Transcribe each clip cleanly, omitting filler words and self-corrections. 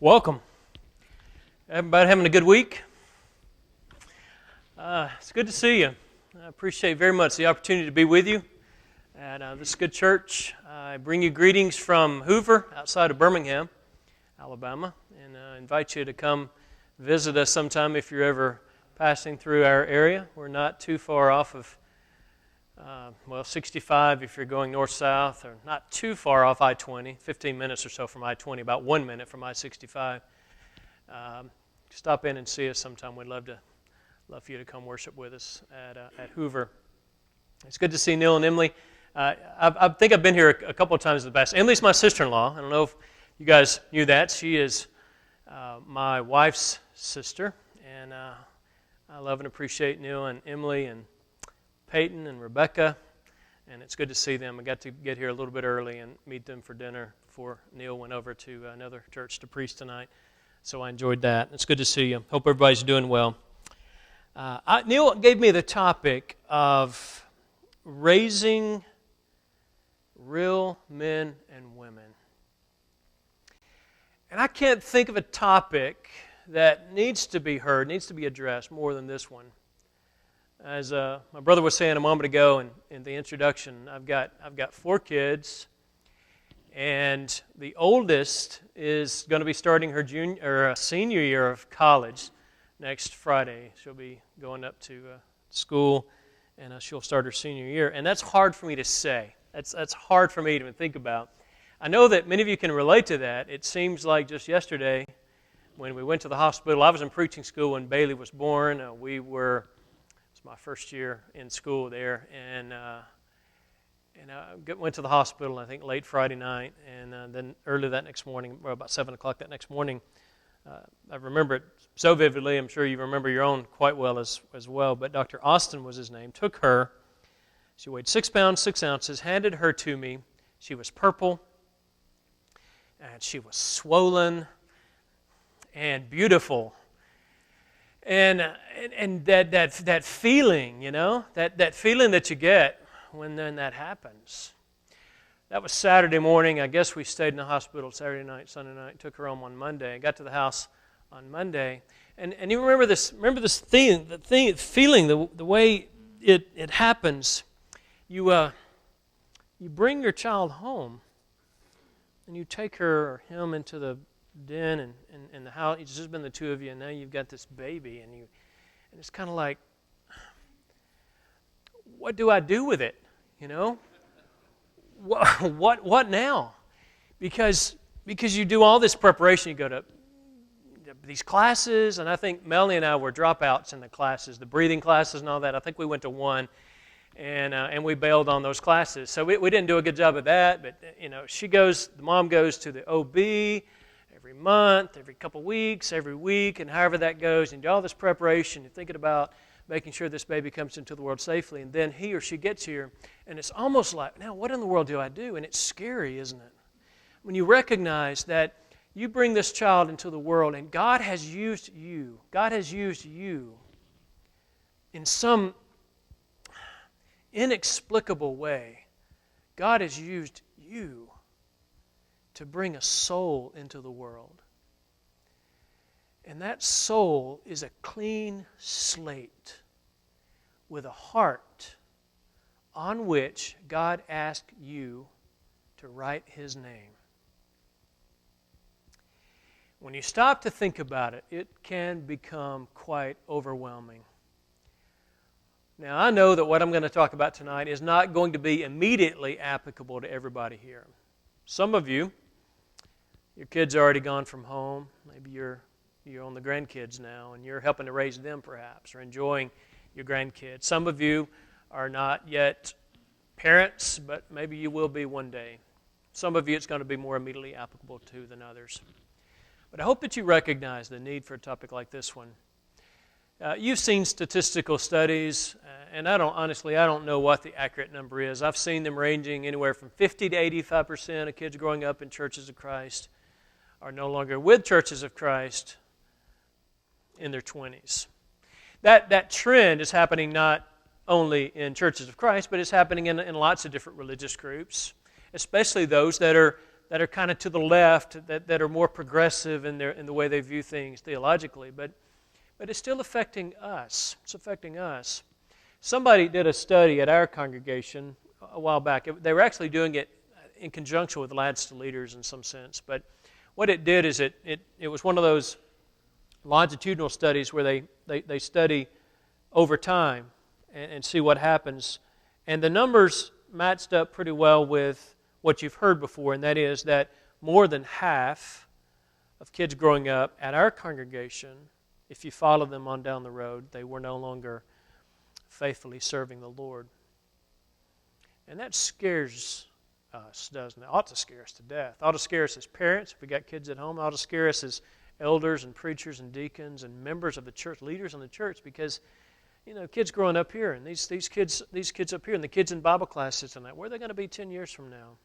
Welcome. Everybody having a good week? It's good to see you. I appreciate very much the opportunity to be with you at this good church. I bring you greetings from Hoover, outside of Birmingham, Alabama, and invite you to come visit us sometime if you're ever passing through our area. We're not too far off of 65 if you're going north-south, or not too far off I-20, 15 minutes or so from I-20, about 1 minute from I-65. Stop in and see us sometime. We'd love for you to come worship with us at Hoover. It's good to see Neil and Emily. I think I've been here a couple of times in the past. Emily's my sister-in-law. I don't know if you guys knew that. She is my wife's sister, and I love and appreciate Neil and Emily and Peyton and Rebecca, and it's good to see them. I got to get here a little bit early and meet them for dinner before Neil went over to another church to preach tonight, so I enjoyed that. It's good to see you. Hope everybody's doing well. Neil gave me the topic of raising real men and women, and I can't think of a topic that needs to be heard, needs to be addressed more than this one. As my brother was saying a moment ago in the introduction, I've got 4 kids, and the oldest is going to be starting her senior year of college next Friday. She'll be going up to school, and she'll start her senior year. And that's hard for me to say. That's hard for me to even think about. I know that many of you can relate to that. It seems like just yesterday, when we went to the hospital, I was in preaching school when Bailey was born. My first year in school there, and I went to the hospital, I think, late Friday night, and then early that next morning, or about 7 o'clock that next morning. I remember it so vividly. I'm sure you remember your own quite well as well, but Dr. Austin was his name, took her. She weighed 6 pounds, 6 ounces, handed her to me. She was purple, and she was swollen and beautiful. And that feeling, that feeling that you get when then that happens. That was Saturday morning. I guess we stayed in the hospital Saturday night, Sunday night, took her home on Monday. I got to the house on Monday. And you remember this feeling, the way it happens. You bring your child home, and you take her or him into the den and the house. It's just been the two of you, and now you've got this baby, and it's kind of like, what do I do with it? What now? Because you do all this preparation. You go to these classes, and I think Melanie and I were dropouts in the classes, the breathing classes and all that. I think we went to one, and we bailed on those classes. So we didn't do a good job of that. But the mom goes to the OB every month, every couple weeks, every week, and however that goes, and do all this preparation, and thinking about making sure this baby comes into the world safely, and then he or she gets here, and it's almost like, now what in the world do I do? And it's scary, isn't it? When you recognize that you bring this child into the world, and God has used you in some inexplicable way. God has used you to bring a soul into the world. And that soul is a clean slate with a heart on which God asked you to write His name. When you stop to think about it, it can become quite overwhelming. Now, I know that what I'm going to talk about tonight is not going to be immediately applicable to everybody here. Some of you, your kids are already gone from home. Maybe you're on the grandkids now, and you're helping to raise them perhaps, or enjoying your grandkids. Some of you are not yet parents, but maybe you will be one day. Some of you it's going to be more immediately applicable to than others. But I hope that you recognize the need for a topic like this one. You've seen statistical studies, and I don't know what the accurate number is. I've seen them ranging anywhere from 50 to 85% of kids growing up in churches of Christ are no longer with churches of Christ in their 20s. That trend is happening not only in churches of Christ, but it's happening in lots of different religious groups, especially those that are that are kind of to the left, that are more progressive in the way they view things theologically, but it's still affecting us. It's affecting us. Somebody did a study at our congregation a while back. They were actually doing it in conjunction with Lads to Leaders in some sense, but what it did is it was one of those longitudinal studies where they study over time and see what happens. And the numbers matched up pretty well with what you've heard before, and that is that more than half of kids growing up at our congregation, if you follow them on down the road, they were no longer faithfully serving the Lord. And that scares us, doesn't it? It ought to scare us to death. It ought to scare us as parents if we got kids at home. It ought to scare us as elders and preachers and deacons and members of the church, leaders in the church, because kids growing up here, and these kids up here, and the kids in Bible classes and that, where are they going to be 10 years from now?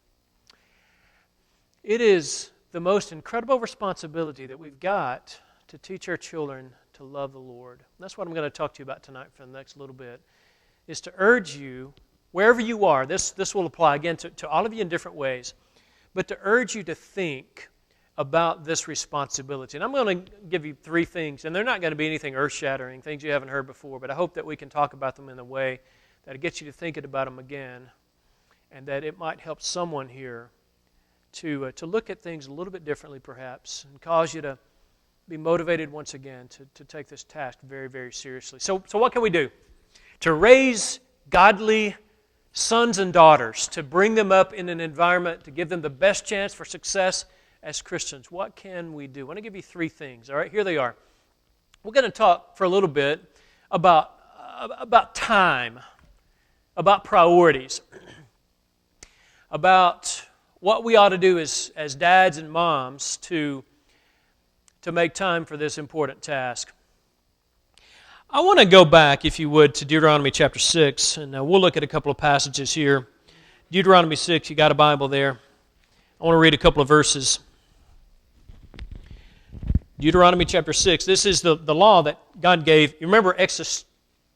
It is the most incredible responsibility that we've got to teach our children to love the Lord. And that's what I'm going to talk to you about tonight for the next little bit, is to urge you, wherever you are, this will apply again to all of you in different ways, but to urge you to think about this responsibility. And I'm going to give you 3 things, and they're not going to be anything earth-shattering, things you haven't heard before, but I hope that we can talk about them in a way that it gets you to thinking about them again, and that it might help someone here to look at things a little bit differently perhaps, and cause you to be motivated once again to take this task very, very seriously. So what can we do? To raise godly sons and daughters, to bring them up in an environment, to give them the best chance for success as Christians. What can we do? I want to give you 3 things. All right, here they are. We're going to talk for a little bit about time, about priorities, about what we ought to do as dads and moms to make time for this important task. I want to go back, if you would, to Deuteronomy chapter 6, and we'll look at a couple of passages here. Deuteronomy 6, you got a Bible there. I want to read a couple of verses. Deuteronomy chapter 6, this is the law that God gave. You remember Exodus,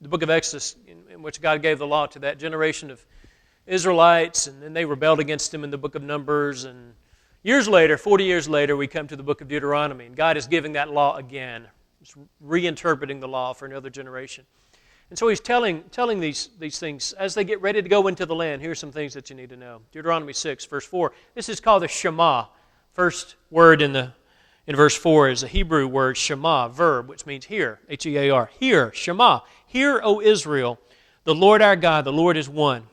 the book of Exodus, in which God gave the law to that generation of Israelites, and then they rebelled against Him in the book of Numbers, and years later, 40 years later, we come to the book of Deuteronomy, and God is giving that law again. He's reinterpreting the law for another generation. And so He's telling these things as they get ready to go into the land. Here's some things that you need to know. Deuteronomy 6, verse 4. This is called the Shema. First word in verse 4 is a Hebrew word, Shema, verb, which means hear, H-E-A-R. Hear, Shema. Hear, O Israel, the Lord our God, the Lord is one.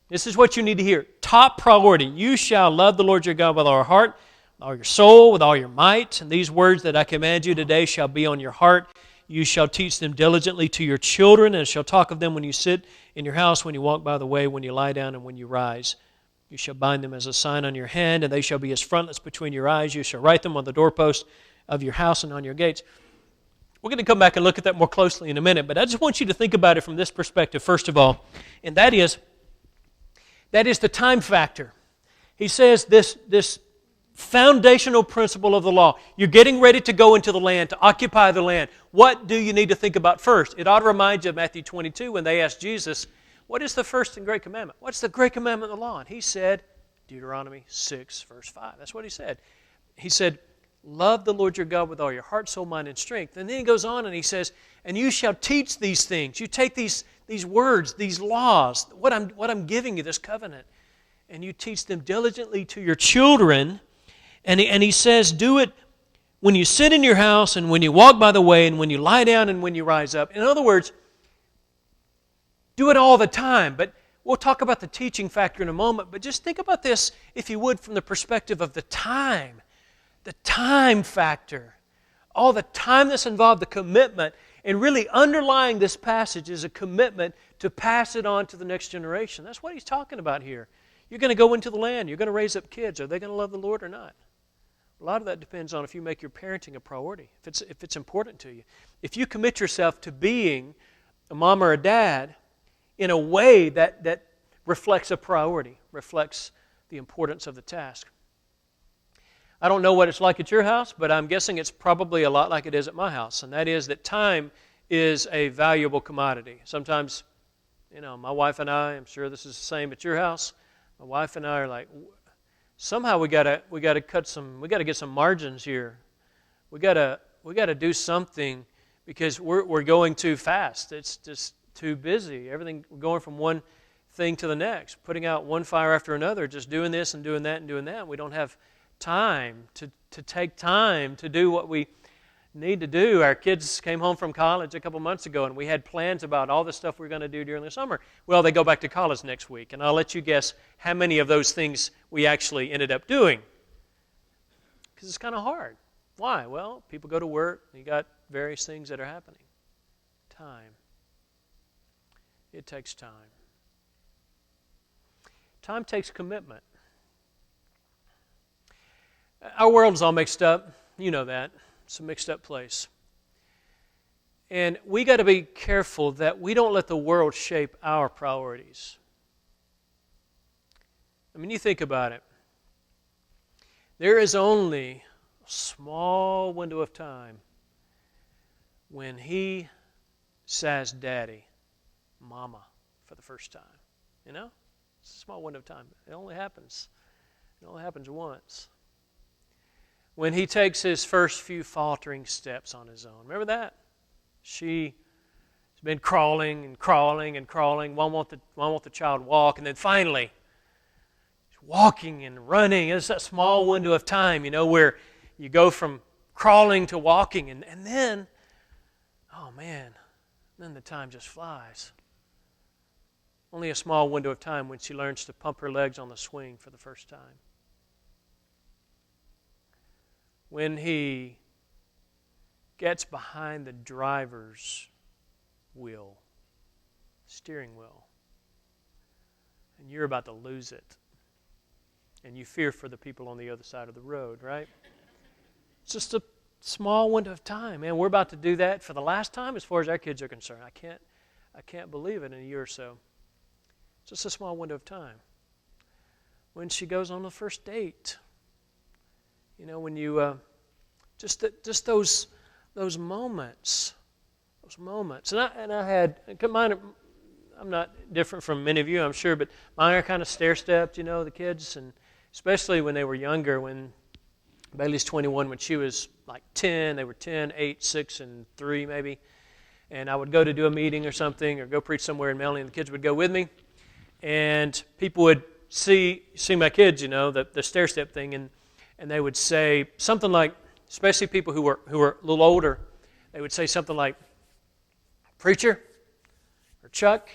This is what you need to hear. Top priority. You shall love the Lord your God with all your heart, with all your soul, with all your might. And these words that I command you today shall be on your heart. You shall teach them diligently to your children, and shall talk of them when you sit in your house, when you walk by the way, when you lie down, and when you rise. You shall bind them as a sign on your hand, and they shall be as frontlets between your eyes. You shall write them on the doorpost of your house and on your gates. We're going to come back and look at that more closely in a minute, but I just want you to think about it from this perspective, first of all, and that is the time factor. He says this foundational principle of the law. You're getting ready to go into the land, to occupy the land. What do you need to think about first? It ought to remind you of Matthew 22 when they asked Jesus, what is the first and great commandment? What's the great commandment of the law? And He said, Deuteronomy 6, verse 5. That's what He said. He said, love the Lord your God with all your heart, soul, mind, and strength. And then He goes on and He says, and you shall teach these things. You take these words, these laws, what I'm giving you, this covenant, and you teach them diligently to your children. And he says, do it when you sit in your house and when you walk by the way and when you lie down and when you rise up. In other words, do it all the time. But we'll talk about the teaching factor in a moment. But just think about this, if you would, from the perspective of the time factor. All the time that's involved, the commitment. And really underlying this passage is a commitment to pass it on to the next generation. That's what He's talking about here. You're going to go into the land. You're going to raise up kids. Are they going to love the Lord or not? A lot of that depends on if you make your parenting a priority, if it's important to you. If you commit yourself to being a mom or a dad in a way that reflects a priority, reflects the importance of the task. I don't know what it's like at your house, but I'm guessing it's probably a lot like it is at my house, and that is that time is a valuable commodity. Sometimes, my wife and I, I'm sure this is the same at your house, my wife and I are like, somehow we gotta get some margins here. We gotta do something because we're going too fast. It's just too busy. Everything, we're going from one thing to the next, putting out one fire after another, just doing this and doing that and doing that. We don't have time to take time to do what we need to do. Our kids came home from college a couple months ago, and we had plans about all the stuff we're going to do during the summer. Well, they go back to college next week, and I'll let you guess how many of those things we actually ended up doing. Because it's kind of hard. Why? Well, people go to work, you got various things that are happening. Time. It takes time. Time takes commitment. Our world's all mixed up. You know that. It's a mixed up place. And we got to be careful that we don't let the world shape our priorities. I mean, you think about it. There is only a small window of time when he says daddy, mama for the first time. You know? It's a small window of time. It only happens once. When he takes his first few faltering steps on his own. Remember that? She's been crawling and crawling and crawling. Won't want the child to walk. And then finally, she's walking and running. It's that small window of time, you know, where you go from crawling to walking. And then, oh man, then the time just flies. Only a small window of time when she learns to pump her legs on the swing for the first time. When he gets behind the driver's wheel, steering wheel, and you're about to lose it, and you fear for the people on the other side of the road, right? It's just a small window of time, man. We're about to do that for the last time as far as our kids are concerned. I can't believe it in a year or so. It's just a small window of time. When she goes on the first date, you know, when you just those moments, and I had mine. I'm not different from many of you, I'm sure, but mine are kind of stair-stepped, you know, the kids, and especially when they were younger. When Bailey's 21, when she was like 10, they were 10, 8, 6, and 3 maybe, and I would go to do a meeting or something, or go preach somewhere in Melanie, and the kids would go with me, and people would see my kids, you know, the stair-step thing, and they would say something like, especially people who were a little older, they would say something like, "Preacher," or "Chuck,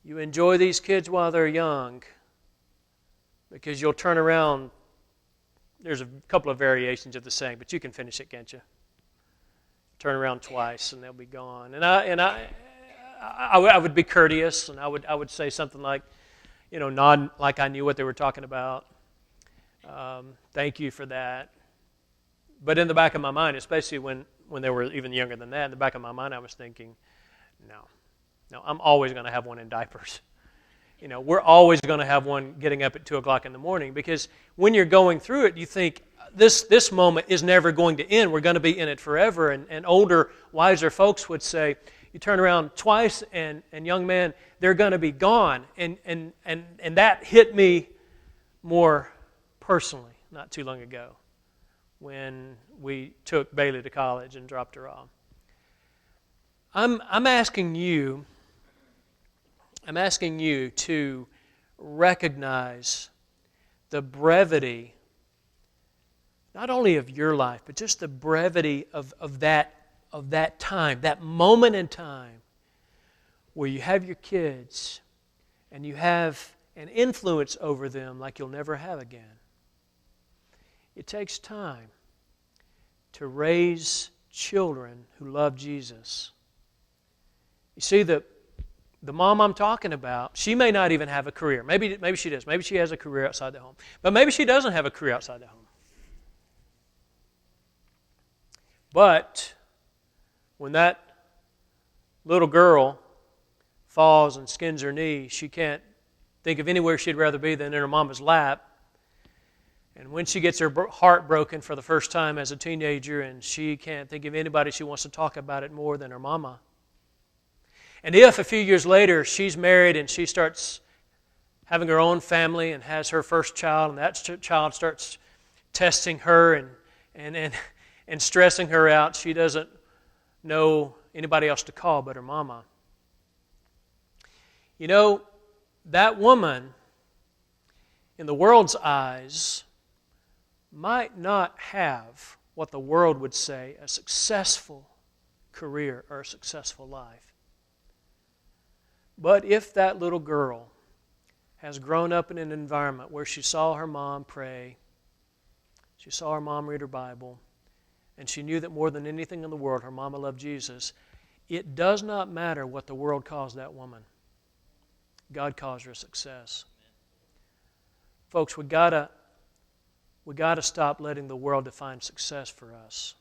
you enjoy these kids while they're young, because you'll turn around." There's a couple of variations of the saying, but you can finish it, can't you? Turn around twice and they'll be gone. And I would be courteous, and I would say something like, you know, nod like I knew what they were talking about. Thank you for that. But in the back of my mind, especially when they were even younger than that, in the back of my mind I was thinking, no, I'm always going to have one in diapers. You know, we're always going to have one getting up at 2 o'clock in the morning, because when you're going through it, you think this moment is never going to end. We're going to be in it forever. And older, wiser folks would say, you turn around twice, and young man, they're going to be gone. And that hit me more personally not too long ago when we took Bailey to college and dropped her off. I'm asking you to recognize the brevity, not only of your life, but just the brevity of that time, that moment in time where you have your kids and you have an influence over them like you'll never have again. It takes time to raise children who love Jesus. You see, the mom I'm talking about, she may not even have a career. Maybe she does. Maybe she has a career outside the home. But maybe she doesn't have a career outside the home. But when that little girl falls and skins her knee, she can't think of anywhere she'd rather be than in her mama's lap. And when she gets her heart broken for the first time as a teenager, and she can't think of anybody she wants to talk about it more than her mama. And if a few years later she's married and she starts having her own family and has her first child, and that child starts testing her and stressing her out. She doesn't know anybody else to call but her mama. You know, that woman, in the world's eyes, might not have what the world would say a successful career or a successful life. But if that little girl has grown up in an environment where she saw her mom pray, she saw her mom read her Bible, and she knew that more than anything in the world, her mama loved Jesus, it does not matter what the world calls that woman. God calls her a success. Folks, we gotta stop letting the world define success for us.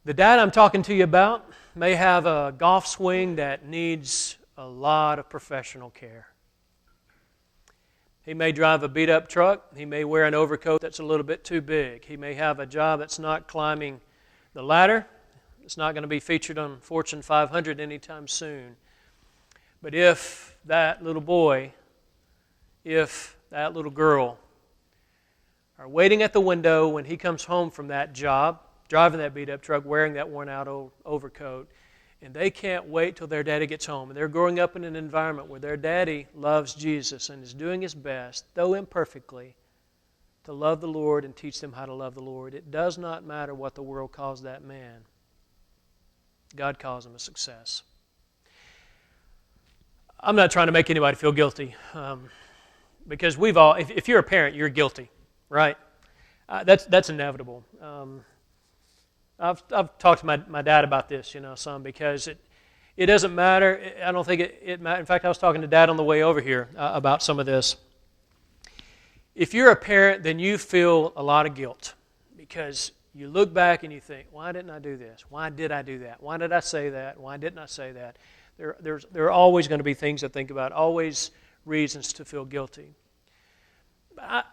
The dad I'm talking to you about may have a golf swing that needs a lot of professional care. He may drive a beat-up truck. He may wear an overcoat that's a little bit too big. He may have a job that's not climbing the ladder. It's not going to be featured on Fortune 500 anytime soon. But if that little boy, if that little girl are waiting at the window when he comes home from that job, driving that beat-up truck, wearing that worn-out overcoat, and they can't wait till their daddy gets home, and they're growing up in an environment where their daddy loves Jesus and is doing his best, though imperfectly, to love the Lord and teach them how to love the Lord, it does not matter what the world calls that man. God calls him a success. I'm not trying to make anybody feel guilty, because we've all, if you're a parent, you're guilty, right? That's inevitable. I've talked to my dad about this, some, because it doesn't matter. I don't think it matters. In fact, I was talking to Dad on the way over here about some of this. If you're a parent, then you feel a lot of guilt because you look back and you think, why didn't I do this? Why did I do that? Why did I say that? Why didn't I say that? There are always going to be things to think about, always reasons to feel guilty.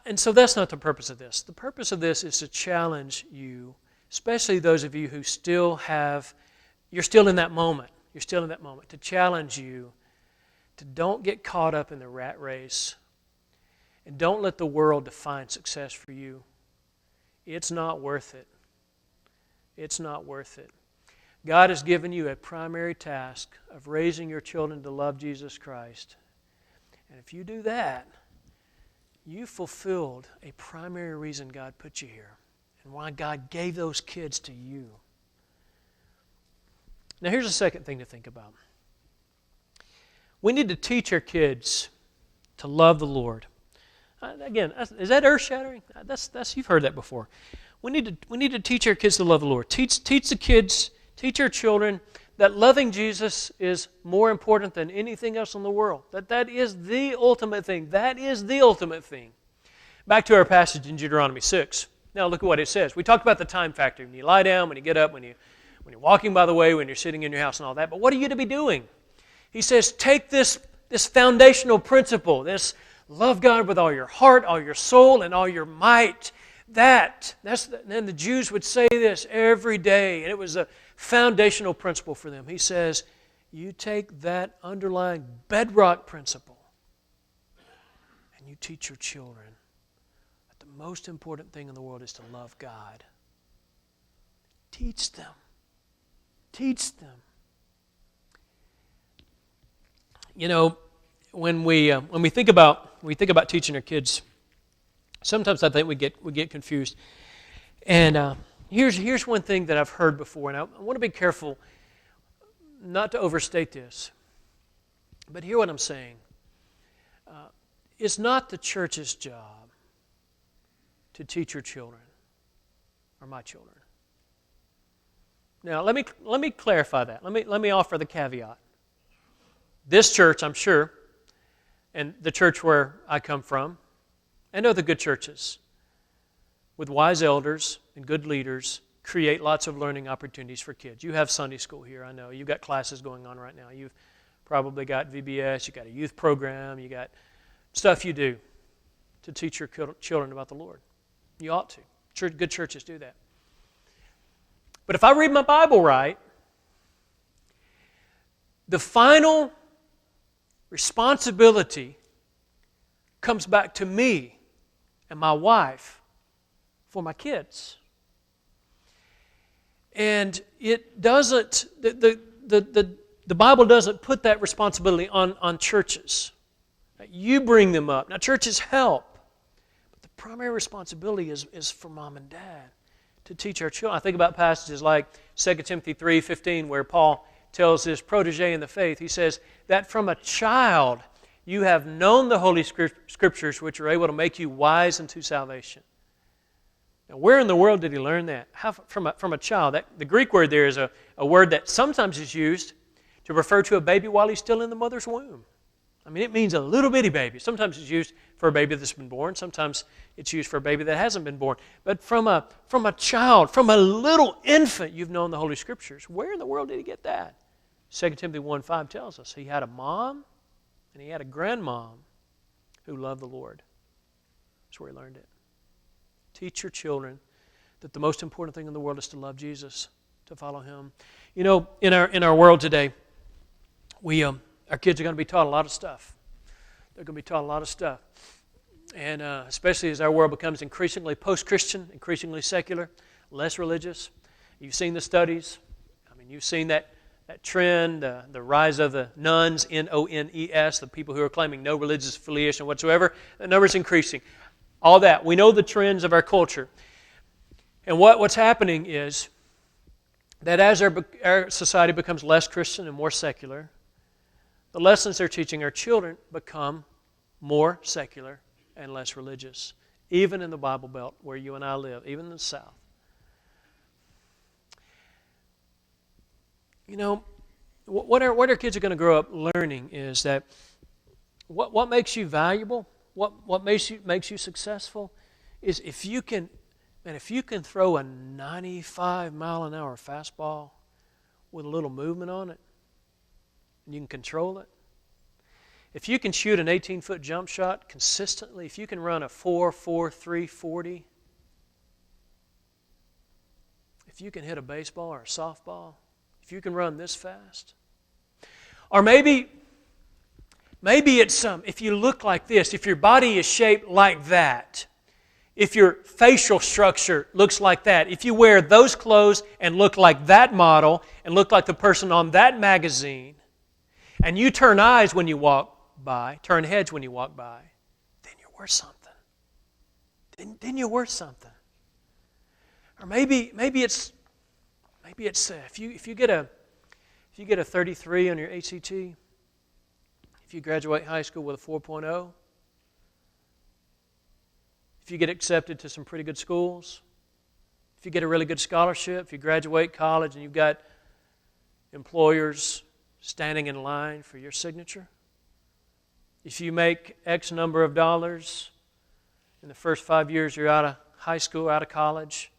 And so that's not the purpose of this. The purpose of this is to challenge you, especially those of you who you're still in that moment. You're still in that moment. To challenge you to don't get caught up in the rat race and don't let the world define success for you. It's not worth it. It's not worth it. God has given you a primary task of raising your children to love Jesus Christ. And if you do that, you fulfilled a primary reason God put you here and why God gave those kids to you. Now here's the second thing to think about. We need to teach our kids to love the Lord. Again, is that earth-shattering? You've heard that before. We need to teach our kids to love the Lord. Teach the kids, teach our children that loving Jesus is more important than anything else in the world. That is the ultimate thing. That is the ultimate thing. Back to our passage in Deuteronomy 6. Now look at what it says. We talked about the time factor. When you lie down, when you get up, when you're walking by the way, when you're sitting in your house and all that. But what are you to be doing? He says, take this foundational principle, this love God with all your heart, all your soul, and all your might. And the Jews would say this every day, and it was a foundational principle for them. He says, you take that underlying bedrock principle and you teach your children that the most important thing in the world is to love God. Teach them. Teach them. When we think about teaching our kids, sometimes I think we get confused. And here's one thing that I've heard before, and I want to be careful not to overstate this. But hear what I'm saying. It's not the church's job to teach your children or my children. Now, let me clarify that. Let me offer the caveat. This church, I'm sure, and the church where I come from, and other good churches, with wise elders and good leaders, create lots of learning opportunities for kids. You have Sunday school here, I know. You've got classes going on right now. You've probably got VBS, you've got a youth program, you got stuff you do to teach your children about the Lord. You ought to. Good churches do that. But if I read my Bible right, the final responsibility comes back to me and my wife for my kids. And it doesn't, the Bible doesn't put that responsibility on churches. You bring them up. Now, churches help, but the primary responsibility is for mom and dad to teach our children. I think about passages like 2 Timothy 3:15, where Paul tells his protege in the faith, he says, that from a child you have known the Holy Scriptures, which are able to make you wise unto salvation. Now, where in the world did he learn that? From a child. The Greek word there is a word that sometimes is used to refer to a baby while he's still in the mother's womb. I mean, it means a little bitty baby. Sometimes it's used for a baby that's been born. Sometimes it's used for a baby that hasn't been born. But from a child, from a little infant, you've known the Holy Scriptures. Where in the world did he get that? 2 Timothy 1:5 tells us he had a mom and he had a grandmom who loved the Lord. That's where he learned it. Teach your children that the most important thing in the world is to love Jesus, to follow Him. You know, in our world today, our kids are going to be taught a lot of stuff. They're going to be taught a lot of stuff. And especially as our world becomes increasingly post-Christian, increasingly secular, less religious. You've seen the studies. I mean, you've seen that trend, the rise of the nones, N-O-N-E-S, the people who are claiming no religious affiliation whatsoever. The number's increasing. All that. We know the trends of our culture. And what's happening is that as our society becomes less Christian and more secular, the lessons they're teaching our children become more secular and less religious, even in the Bible Belt where you and I live, even in the South. You know, what our kids are going to grow up learning is that what makes you valuable, what makes you successful, is if you can throw a 95-mile-an-hour fastball with a little movement on it, and you can control it. If you can shoot an 18-foot jump shot consistently, if you can run a 4.43 40, if you can hit a baseball or a softball, if you can run this fast, or maybe it's if you look like this, if your body is shaped like that, if your facial structure looks like that, if you wear those clothes and look like that model and look like the person on that magazine, and you turn eyes when you walk by, turn heads when you walk by, then you're worth something. Then you're worth something. Or maybe it's if you get a 33 on your ACT, if you graduate high school with a 4.0, if you get accepted to some pretty good schools, if you get a really good scholarship, if you graduate college and you've got employers standing in line for your signature, if you make X number of dollars in the first 5 years you're out of high school, out of college,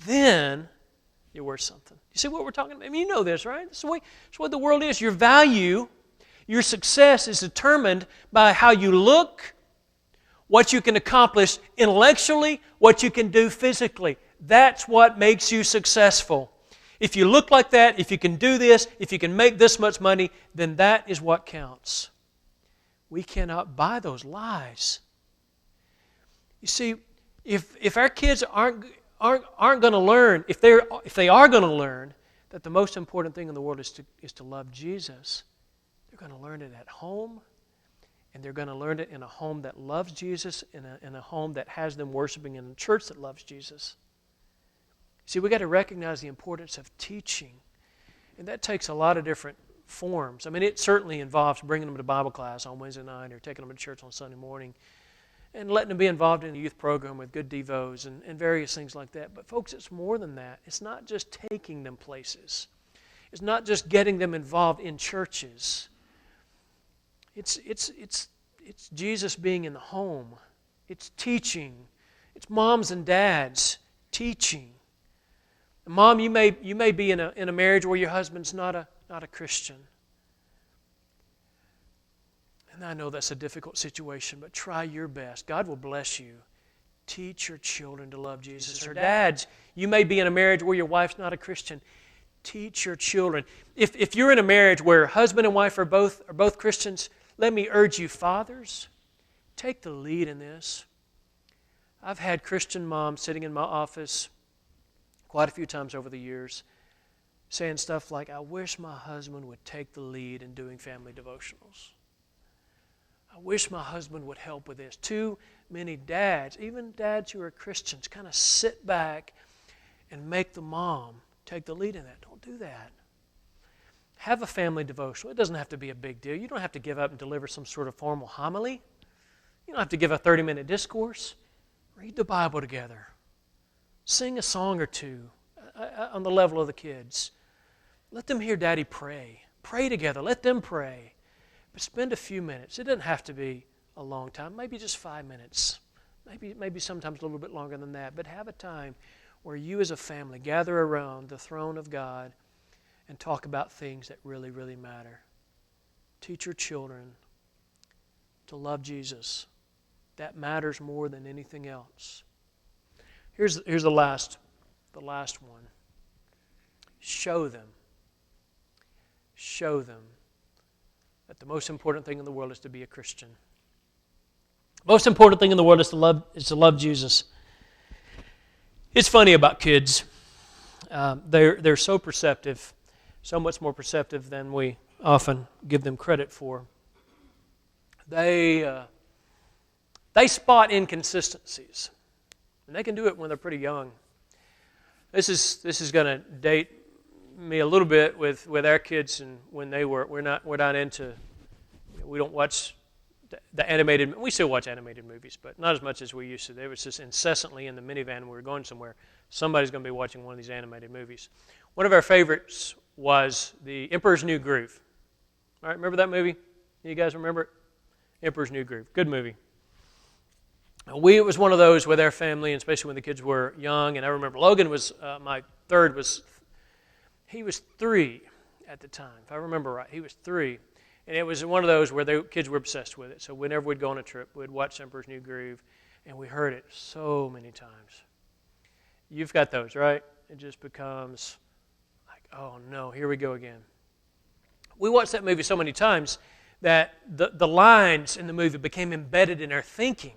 then you're worth something. You see what we're talking about? I mean, you know this, right? This is what the world is. Your value, your success is determined by how you look, what you can accomplish intellectually, what you can do physically. That's what makes you successful. If you look like that, if you can do this, if you can make this much money, then that is what counts. We cannot buy those lies. You see, if our kids aren't going to learn, if they are going to learn that the most important thing in the world is to love Jesus, they're going to learn it at home, and they're going to learn it in a home that loves Jesus, in a home that has them worshiping in a church that loves Jesus. See, we've got to recognize the importance of teaching, and that takes a lot of different forms. I mean, it certainly involves bringing them to Bible class on Wednesday night or taking them to church on Sunday morning and letting them be involved in a youth program with good devos and various things like that. But folks, it's more than that. It's not just taking them places. It's not just getting them involved in churches. It's Jesus being in the home. It's teaching. It's moms and dads teaching. Mom, you may be in a marriage where your husband's not a Christian. And I know that's a difficult situation, but try your best. God will bless you. Teach your children to love Jesus. Or dads, you may be in a marriage where your wife's not a Christian. Teach your children. If you're in a marriage where husband and wife are both Christians, Let me urge you, fathers, take the lead in this. I've had Christian moms sitting in my office quite a few times over the years saying stuff like, I wish my husband would take the lead in doing family devotionals. I wish my husband would help with this. Too many dads, even dads who are Christians, kind of sit back and make the mom take the lead in that. Don't do that. Have a family devotional. It doesn't have to be a big deal. You don't have to give up and deliver some sort of formal homily. You don't have to give a 30-minute discourse. Read the Bible together. Sing a song or two on the level of the kids. Let them hear Daddy pray. Pray together. Let them pray. But spend a few minutes. It doesn't have to be a long time. Maybe just 5 minutes. Maybe sometimes a little bit longer than that. But have a time where you as a family gather around the throne of God and talk about things that really, really matter. Teach your children to love Jesus. That matters more than anything else. Here's the last one. Show them that the most important thing in the world is to be a Christian. Most important thing in the world is to love Jesus. It's funny about kids. They're so perceptive, so much more perceptive than we often give them credit for. They spot inconsistencies, and they can do it when they're pretty young. This is going to date me a little bit with our kids, and when we're not into, we don't watch the animated. We still watch animated movies, but not as much as we used to. They was just incessantly in the minivan when we were going somewhere. Somebody's going to be watching one of these animated movies. One of our favorites was The Emperor's New Groove. All right, remember that movie? You guys remember it? Emperor's New Groove. Good movie. It was one of those with our family, and especially when the kids were young. And I remember Logan was, my third he was 3 at the time, if I remember right. He was 3. And it was one of those where the kids were obsessed with it. So whenever we'd go on a trip, we'd watch Emperor's New Groove, and we heard it so many times. You've got those, right? It just becomes like, oh no, here we go again. We watched that movie so many times that the lines in the movie became embedded in our thinking.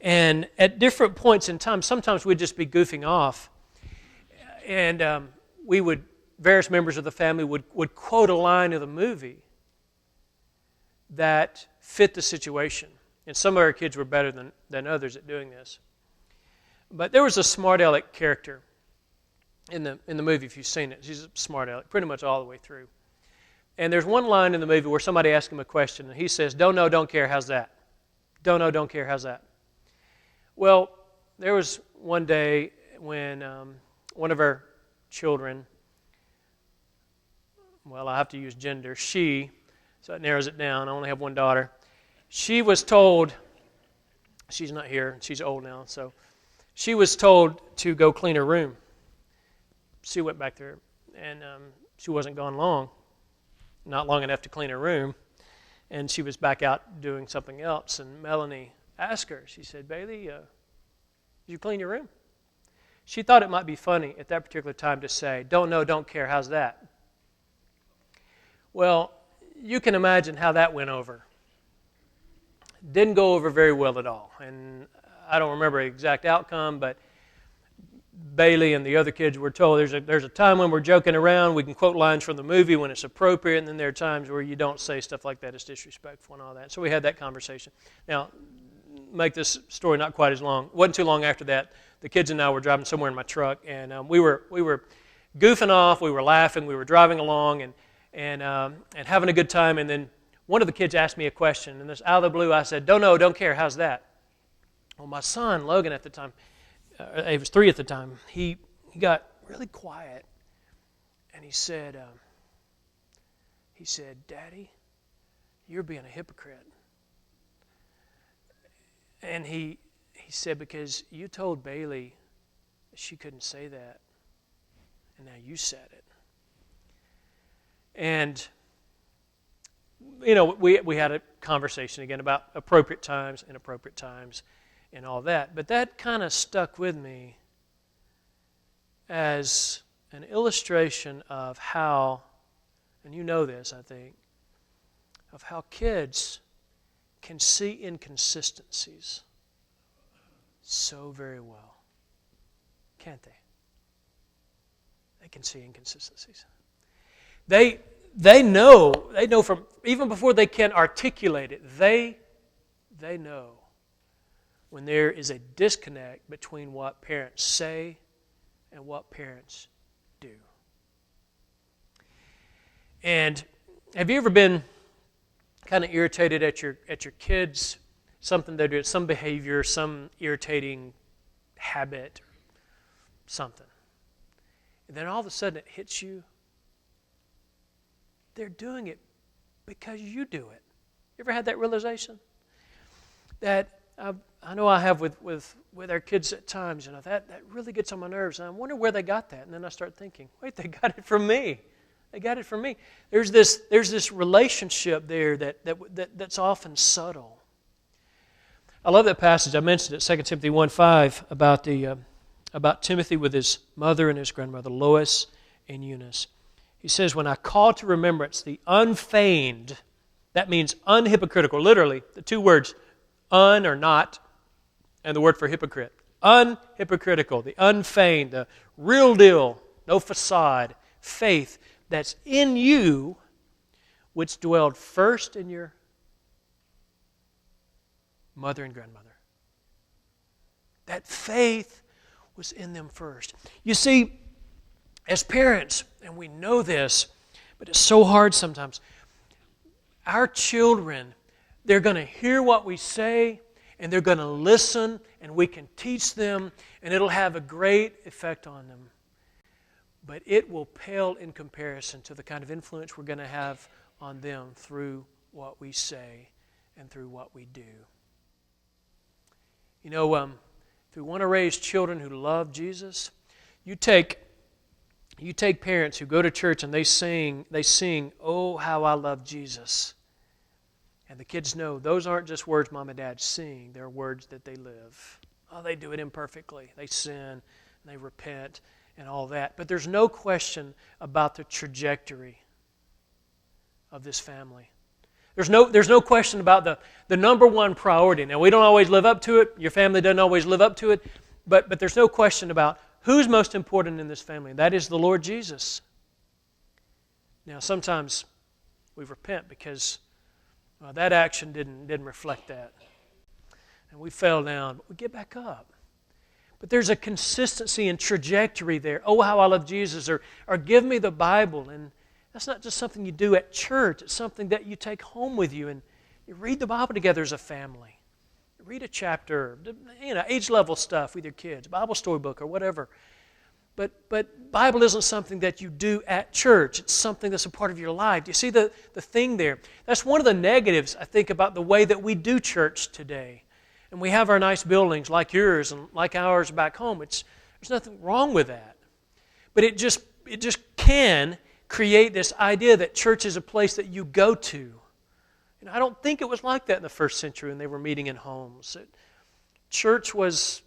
And at different points in time, sometimes we'd just be goofing off, and various members of the family would quote a line of the movie that fit the situation. And some of our kids were better than others at doing this. But there was a smart aleck character in the movie, if you've seen it. She's a smart aleck, pretty much all the way through. And there's one line in the movie where somebody asks him a question, and he says, "Don't know, don't care, how's that? Don't know, don't care, how's that?" Well, there was one day when one of our children, well, I have to use gender, she, so it narrows it down. I only have one daughter. She was told, she's not here, she's old now, so she was told to go clean her room. She went back there, and she wasn't gone long, not long enough to clean her room, and she was back out doing something else, and Melanie asked her, she said, "Bailey, did you clean your room?" She thought it might be funny at that particular time to say, "Don't know, don't care, how's that?" Well, you can imagine how that went over. Didn't go over very well at all. And I don't remember the exact outcome, but Bailey and the other kids were told there's a time when we're joking around, we can quote lines from the movie when it's appropriate, and then there are times where you don't say stuff like that, it's disrespectful and all that. So we had that conversation. Now, make this story not quite as long. It wasn't too long after that, the kids and I were driving somewhere in my truck, and we were goofing off, we were laughing, we were driving along, and having a good time, and then one of the kids asked me a question, and this out of the blue I said, "Don't know, don't care, how's that?" Well, my son, Logan, at the time, he was 3 at the time, he got really quiet, and he said, "Daddy, you're being a hypocrite." And he said, "Because you told Bailey that she couldn't say that, and now you said it." And, you know, we had a conversation again about appropriate times, inappropriate times, and all that. But that kind of stuck with me as an illustration of how, and you know this, I think, of how kids can see inconsistencies so very well. Can't they? They can see inconsistencies. They know from, even before they can articulate it, they know when there is a disconnect between what parents say and what parents do. And have you ever been kind of irritated at your kids, something they're doing, some behavior, some irritating habit, something, and then all of a sudden it hits you? They're doing it because you do it. You ever had that realization? That I know I have with our kids at times, that really gets on my nerves. And I wonder where they got that. And then I start thinking, wait, they got it from me. They got it from me. There's this relationship there that's often subtle. I love that passage. I mentioned it, 2 Timothy 1:5, about Timothy with his mother and his grandmother, Lois and Eunice. He says, when I call to remembrance the unfeigned, that means unhypocritical, literally, the two words, un or not, and the word for hypocrite. Unhypocritical, the unfeigned, the real deal, no facade, faith that's in you, which dwelled first in your mother and grandmother. That faith was in them first. You see, as parents, and we know this, but it's so hard sometimes, our children, they're going to hear what we say, and they're going to listen, and we can teach them, and it'll have a great effect on them. But it will pale in comparison to the kind of influence we're going to have on them through what we say and through what we do. You know, if we want to raise children who love Jesus, you take parents who go to church and they sing, "Oh, how I love Jesus." And the kids know those aren't just words mom and dad sing, they're words that they live. Oh, they do it imperfectly. They sin, and they repent, and all that. But there's no question about the trajectory of this family. There's no question about the number one priority. Now, we don't always live up to it. Your family doesn't always live up to it. But there's no question about who's most important in this family. That is the Lord Jesus. Now, sometimes we repent because that action didn't reflect that. And we fell down, but we get back up. But there's a consistency and trajectory there. Oh, how I love Jesus, or give me the Bible. And that's not just something you do at church. It's something that you take home with you, and you read the Bible together as a family. You read a chapter, age-level stuff with your kids, Bible storybook or whatever. But Bible isn't something that you do at church. It's something that's a part of your life. Do you see the thing there? That's one of the negatives, I think, about the way that we do church today. And we have our nice buildings like yours and like ours back home. There's nothing wrong with that. But it just can create this idea that church is a place that you go to. And I don't think it was like that in the first century when they were meeting in homes. Church was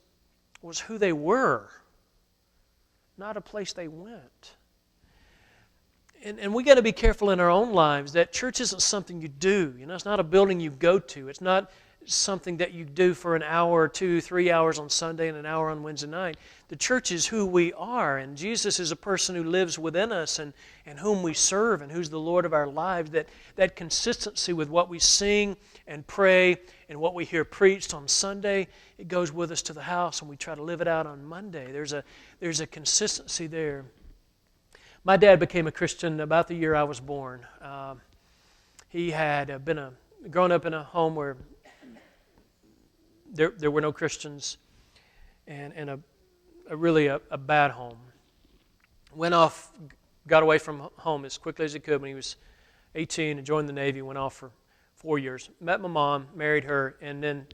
who they were, not a place they went. And we got to be careful in our own lives that church isn't something you do. It's not a building you go to. It's not something that you do for an hour or 2, 3 hours on Sunday and an hour on Wednesday night. The church is who we are, and Jesus is a person who lives within us and whom we serve and who's the Lord of our lives. That consistency with what we sing and pray and what we hear preached on Sunday, it goes with us to the house and we try to live it out on Monday. There's a consistency there. My dad became a Christian about the year I was born. He had grown up in a home where there were no Christians, and a really bad home. Got away from home as quickly as he could when he was 18 and joined the Navy, went off for 4 years. Met my mom, married her, and then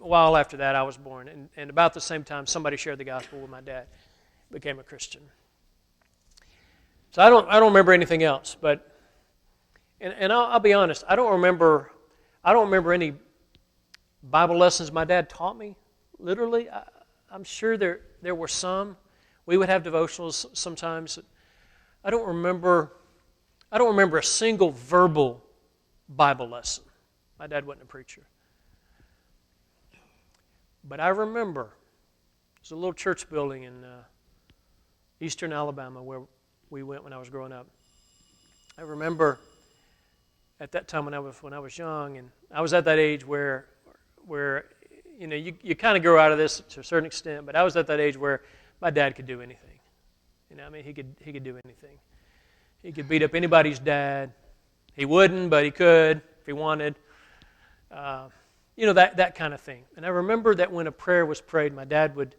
a while after that I was born. And about the same time somebody shared the gospel with my dad, became a Christian. So I don't remember anything else, but and I'll be honest, I don't remember any Bible lessons my dad taught me, literally. I'm sure there were some. We would have devotionals sometimes. I don't remember a single verbal Bible lesson. My dad wasn't a preacher. But I remember, there's a little church building in eastern Alabama where we went when I was growing up. I remember at that time when I was young, and I was at that age where you kind of grow out of this to a certain extent, but I was at that age where my dad could do anything. He could do anything. He could beat up anybody's dad. He wouldn't, but he could if he wanted. That kind of thing. And I remember that when a prayer was prayed, my dad would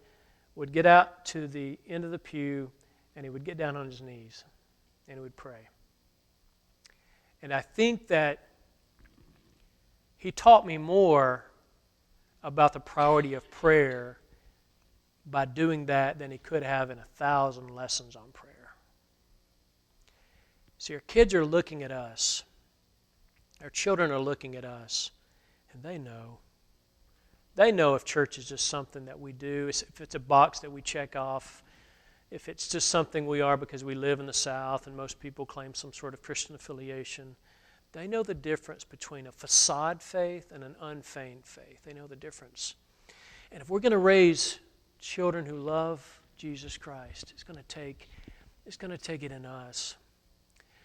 get out to the end of the pew, and he would get down on his knees, and he would pray. And I think that he taught me more about the priority of prayer by doing that than he could have in 1,000 lessons on prayer. See, our kids are looking at us. Our children are looking at us, and they know. They know if church is just something that we do, if it's a box that we check off, if it's just something we are because we live in the South and most people claim some sort of Christian affiliation. They know the difference between a facade faith and an unfeigned faith. They know the difference. And if we're going to raise children who love Jesus Christ, it's going to take it in us.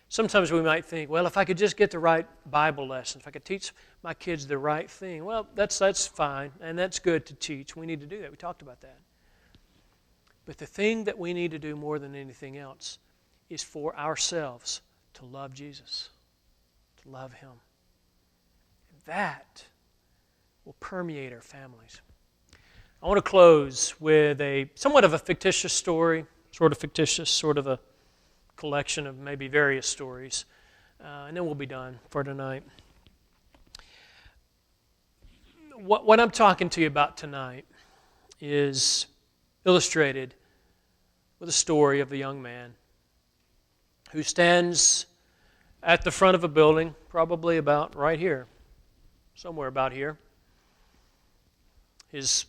Sometimes we might think, well, if I could just get the right Bible lesson, if I could teach my kids the right thing, well, that's fine, and that's good to teach. We need to do that. We talked about that. But the thing that we need to do more than anything else is for ourselves to love Jesus, to love Him. And that will permeate our families. I want to close with somewhat of a fictitious story, sort of a collection of maybe various stories, and then we'll be done for tonight. What I'm talking to you about tonight is illustrated with a story of a young man who stands at the front of a building, probably about right here, somewhere about here. His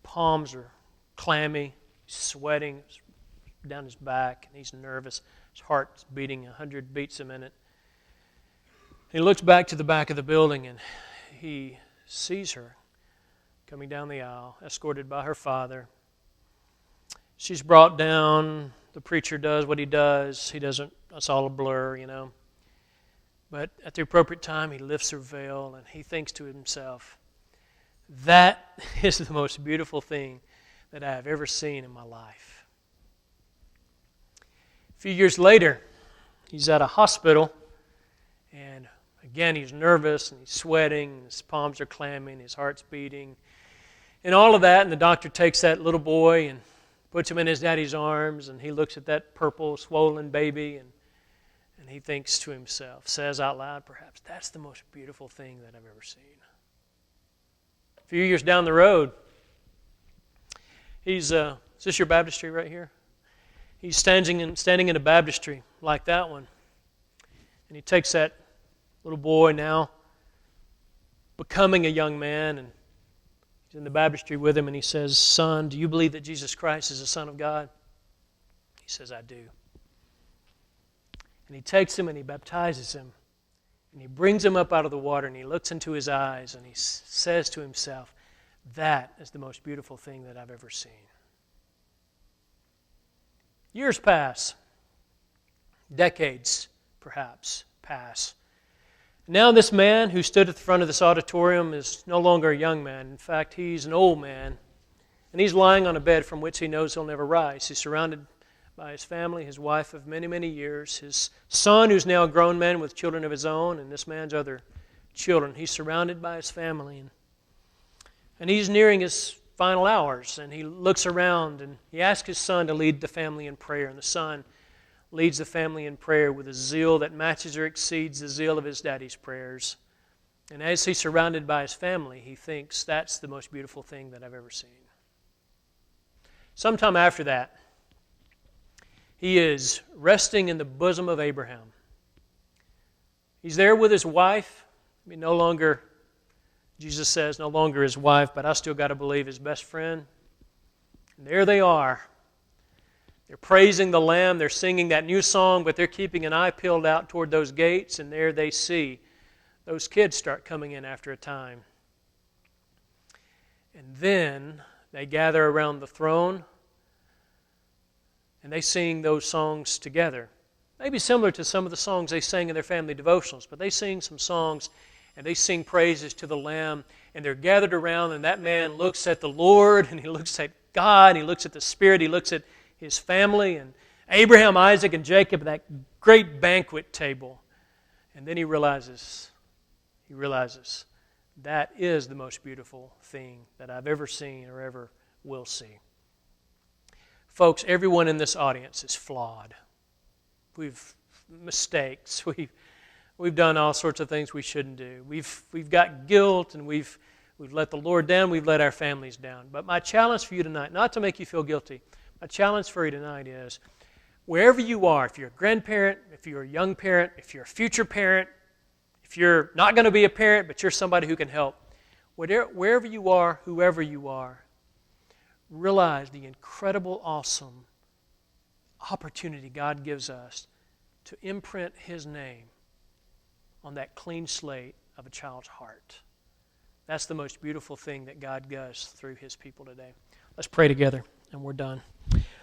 palms are clammy, he's sweating down his back, and he's nervous. His heart's beating 100 beats a minute. He looks back to the back of the building, and he sees her coming down the aisle, escorted by her father. She's brought down. The preacher does what he does. He doesn't, it's all a blur, But at the appropriate time, he lifts her veil, and he thinks to himself, that is the most beautiful thing that I have ever seen in my life. A few years later, he's at a hospital, and again, he's nervous, and he's sweating, and his palms are clammy, and his heart's beating, and all of that, and the doctor takes that little boy and puts him in his daddy's arms, and he looks at that purple, swollen baby, and he thinks to himself, says out loud perhaps, that's the most beautiful thing that I've ever seen. A few years down the road, is this your baptistry right here? He's standing in a baptistry like that one. And he takes that little boy now, becoming a young man, and he's in the baptistry with him, and he says, son, do you believe that Jesus Christ is the Son of God? He says, I do. And he takes him and he baptizes him. And he brings him up out of the water, and he looks into his eyes, and he says to himself, that is the most beautiful thing that I've ever seen. Years pass. Decades, perhaps, pass. Now this man who stood at the front of this auditorium is no longer a young man. In fact, he's an old man. And he's lying on a bed from which he knows he'll never rise. He's surrounded by his family, his wife of many, many years, his son who's now a grown man with children of his own, and this man's other children. He's surrounded by his family. And he's nearing his final hours, and he looks around, and he asks his son to lead the family in prayer. And the son leads the family in prayer with a zeal that matches or exceeds the zeal of his daddy's prayers. And as he's surrounded by his family, he thinks, that's the most beautiful thing that I've ever seen. Sometime after that, he is resting in the bosom of Abraham. He's there with his wife. No longer, Jesus says, no longer his wife, but I still got to believe his best friend. And there they are. They're praising the Lamb. They're singing that new song, but they're keeping an eye peeled out toward those gates, and there they see those kids start coming in after a time. And then they gather around the throne and they sing those songs together. Maybe similar to some of the songs they sang in their family devotionals, but they sing some songs and they sing praises to the Lamb, and they're gathered around, and that man looks at the Lord, and he looks at God, and he looks at the Spirit, he looks at his family, and Abraham, Isaac, and Jacob at that great banquet table. And then he realizes that is the most beautiful thing that I've ever seen or ever will see. Folks, everyone in this audience is flawed. We've mistakes. We've done all sorts of things we shouldn't do. We've got guilt, and we've let the Lord down. We've let our families down. But my challenge for you tonight, not to make you feel guilty, my challenge for you tonight is, wherever you are, if you're a grandparent, if you're a young parent, if you're a future parent, if you're not going to be a parent, but you're somebody who can help, wherever you are, whoever you are, realize the incredible, awesome opportunity God gives us to imprint His name on that clean slate of a child's heart. That's the most beautiful thing that God does through His people today. Let's pray together, and we're done.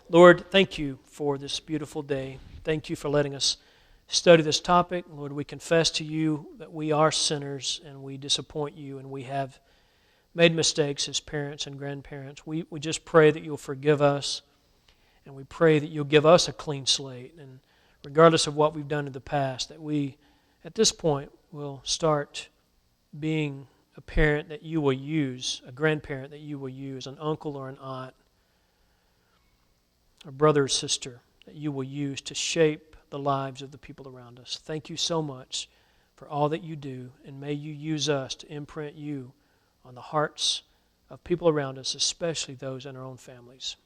Lord, thank you for this beautiful day. Thank you for letting us study this topic. Lord, we confess to you that we are sinners, and we disappoint you, and we have made mistakes as parents and grandparents. We just pray that you'll forgive us, and we pray that you'll give us a clean slate, and regardless of what we've done in the past, that we, at this point, will start being a parent that you will use, a grandparent that you will use, an uncle or an aunt, a brother or sister that you will use to shape the lives of the people around us. Thank you so much for all that you do, and may you use us to imprint you on the hearts of people around us, especially those in our own families.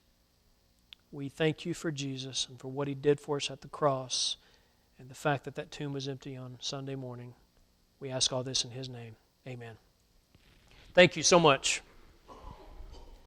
We thank you for Jesus and for what He did for us at the cross and the fact that that tomb was empty on Sunday morning. We ask all this in His name. Amen. Thank you so much.